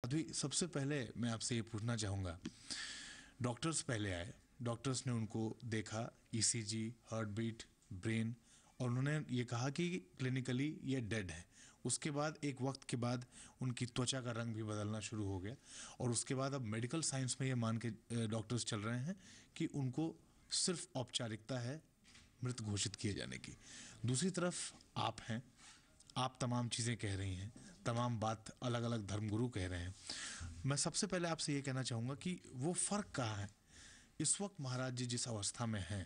अभी सबसे पहले मैं आपसे ये पूछना चाहूँगा, डॉक्टर्स पहले आए, डॉक्टर्स ने उनको देखा, ईसीजी, हार्ट बीट, ब्रेन, और उन्होंने ये कहा कि क्लिनिकली ये डेड है। उसके बाद एक वक्त के बाद उनकी त्वचा का रंग भी बदलना शुरू हो गया, और उसके बाद अब मेडिकल साइंस में ये मान के डॉक्टर्स चल रहे हैं कि उनको सिर्फ औपचारिकता है मृत घोषित किए जाने की। दूसरी तरफ आप हैं, आप तमाम चीज़ें कह रही हैं, तमाम बात अलग अलग धर्मगुरु कह रहे हैं। मैं सबसे पहले आपसे ये कहना चाहूँगा कि वो फ़र्क कहाँ है? इस वक्त महाराज जी जिस अवस्था में हैं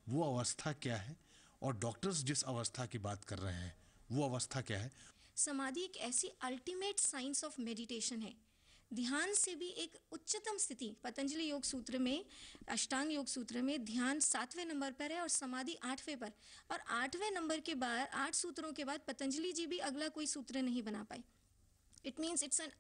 वो अवस्था क्या है, और डॉक्टर्स जिस अवस्था की बात कर रहे हैं वो अवस्था क्या है? समाधि एक ऐसी अल्टीमेट साइंस ऑफ मेडिटेशन है। ध्यान से भी एक उच्चतम स्थिति, पतंजलि योग सूत्र में, अष्टांग योग सूत्र में ध्यान 7वें नंबर पर है और समाधि 8वें पर, और 8वें नंबर के बाद 8 सूत्रों के बाद पतंजलि जी भी अगला कोई सूत्र नहीं बना पाए। It means it's an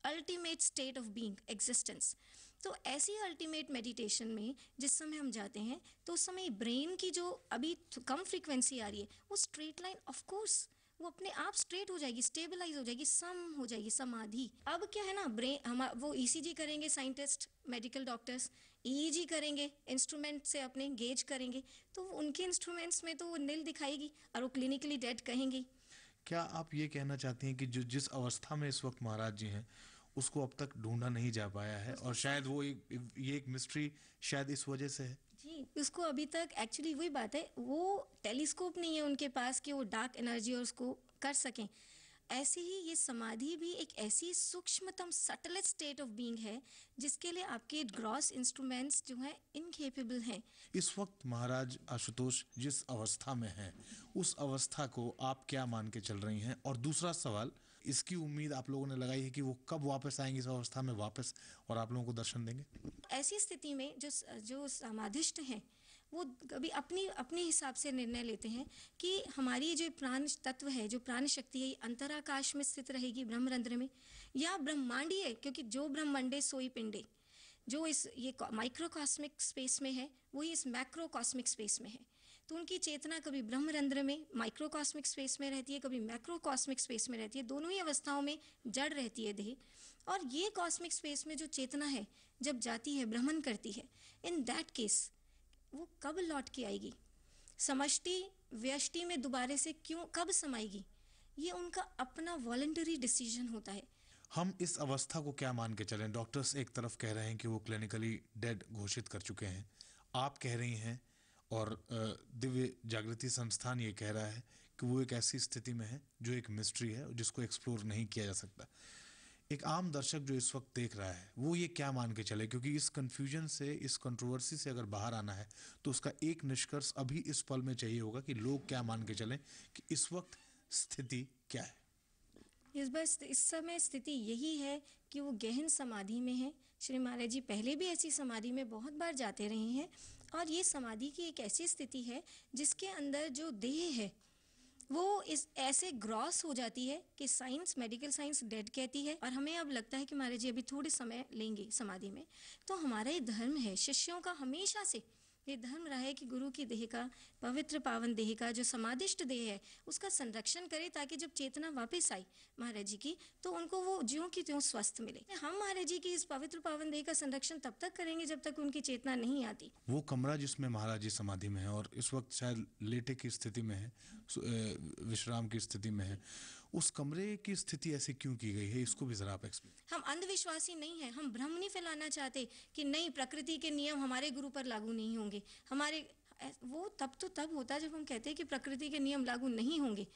ultimate state of being, existence. तो ऐसी अल्टीमेट मेडिटेशन में जिस समय हम जाते हैं तो उस समय ब्रेन की जो अभी कम फ्रीक्वेंसी आ रही है वो स्ट्रेट लाइन, ऑफ कोर्स वो अपने आप स्ट्रेट हो जाएगी, स्टेबलाइज हो जाएगी, सम हो जाएगी, समाधि। अब क्या है ना, ब्रेन हम वो ईसीजी करेंगे साइंटिस्ट, मेडिकल डॉक्टर्स, ईईजी करेंगे, इंस्ट्रूमेंट से अपने गेज करेंगे, तो उनके इंस्ट्रूमेंट्स में तो वो नील दिखाएगी और वो क्लिनिकली डेड कहेंगी। क्या आप ये कहना चाहती हैं कि जो जिस अवस्था में इस वक्त महाराज जी हैं उसको अब तक ढूंढा नहीं जा पाया है, और शायद वो ये एक मिस्ट्री शायद इस वजह से है? जी, उसको अभी तक एक्चुअली वही बात है, वो टेलीस्कोप नहीं है उनके पास कि वो डार्क एनर्जी और उसको कर सकें। ऐसे ही ये समाधि भी एक ऐसी सूक्ष्मतम सटलेस्ट स्टेट ऑफ बीइंग है जिसके लिए आपके ग्रॉस इंस्ट्रूमेंट्स जो हैं इनकेपेबल हैं। इस वक्त महाराज आशुतोष जिस अवस्था में हैं उस अवस्था को आप क्या मान के चल रही हैं? और दूसरा सवाल, इसकी उम्मीद आप लोगों ने लगाई है कि वो कब वापस आएंगे इस अवस्था में वापस और आप लोगों को दर्शन देंगे? ऐसी स्थिति में जो समाधिष्ट हैं वो कभी अपने हिसाब से निर्णय लेते हैं कि हमारी जो प्राण तत्व है, जो प्राण शक्ति है, ये अंतराकाश में स्थित रहेगी ब्रह्मरंध्र में, या ब्रह्मांडीय, क्योंकि जो ब्रह्मांडे सोई पिंडे, जो ये माइक्रोकॉस्मिक स्पेस में है वही इस मैक्रोकॉस्मिक स्पेस में है। तो उनकी चेतना कभी ब्रह्मरंध्र में माइक्रोकॉस्मिक स्पेस में रहती है, कभी मैक्रोकॉस्मिक स्पेस में रहती है। दोनों ही अवस्थाओं में जड़ रहती है देह। और ये कॉस्मिक स्पेस में जो चेतना है जब जाती है, भ्रमण करती है, इन दैट केस वो कब लौट के आएगी, समष्टि व्यष्टि में दोबारा से क्यों कब समाएगी, ये उनका अपना वॉलंटरी डिसीजन होता है। हम इस अवस्था को क्या मान के चलें? डॉक्टर्स एक तरफ कह रहे हैं कि वो क्लिनिकली डेड घोषित कर चुके हैं, आप कह रही हैं, और दिव्य जागृति संस्थान ये कह रहा है कि वो एक ऐसी स्थिति में है जो एक मिस्ट्री है जिसको एक्सप्लोर नहीं किया जा सकता। एक आम दर्शक जो इस वक्त देख रहा है वो ये क्या मान के चले? क्योंकि इस कंफ्यूजन से, इस कंट्रोवर्सी से अगर बाहर आना है तो उसका एक निष्कर्ष अभी इस पल में चाहिए होगा कि लोग क्या मान के चलें कि इस वक्त स्थिति क्या है। इस समय स्थिति यही है कि वो गहन समाधि में है। श्री महाराज जी पहले भी ऐसी समाधि में बहुत बार जाते रहे हैं, और ये समाधि की एक ऐसी स्थिति है जिसके अंदर जो देह है वो इस ऐसे ग्रॉस हो जाती है कि साइंस, मेडिकल साइंस डेड कहती है। और हमें अब लगता है कि महाराज जी अभी थोड़े समय लेंगे समाधि में। तो हमारा ये धर्म है, शिष्यों का हमेशा से ये धर्म रहा है कि गुरु की देह का, पवित्र पावन देह का, जो समाधिष्ट देह है उसका संरक्षण करे, ताकि जब चेतना वापस आई महाराज जी की तो उनको वो ज्यों की त्यों स्वस्थ मिले। हम महाराज जी की इस पवित्र पावन देह का संरक्षण तब तक करेंगे जब तक उनकी चेतना नहीं आती। वो कमरा जिसमें महाराज जी समाधि में है और इस वक्त शायद लेटे की स्थिति में है, विश्राम की स्थिति में है, उस कमरे की स्थिति ऐसी क्यों की गई है, इसको भी जरा आप एक्सप्लेन। हम अंधविश्वासी नहीं है, हम भ्रम नहीं फैलाना चाहते कि नहीं प्रकृति के नियम हमारे गुरु पर लागू नहीं होंगे। हमारे वो तब होता है जब हम कहते हैं कि प्रकृति के नियम लागू नहीं होंगे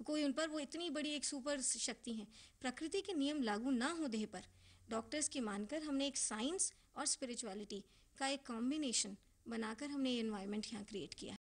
कोई उन पर, वो इतनी बड़ी एक सुपर शक्ति है। प्रकृति के नियम लागू ना हो देह पर, डॉक्टर्स की मानकर हमने एक साइंस और स्पिरिचुअलिटी का एक कॉम्बिनेशन बनाकर हमने ये एनवायरनमेंट यहाँ क्रिएट किया है।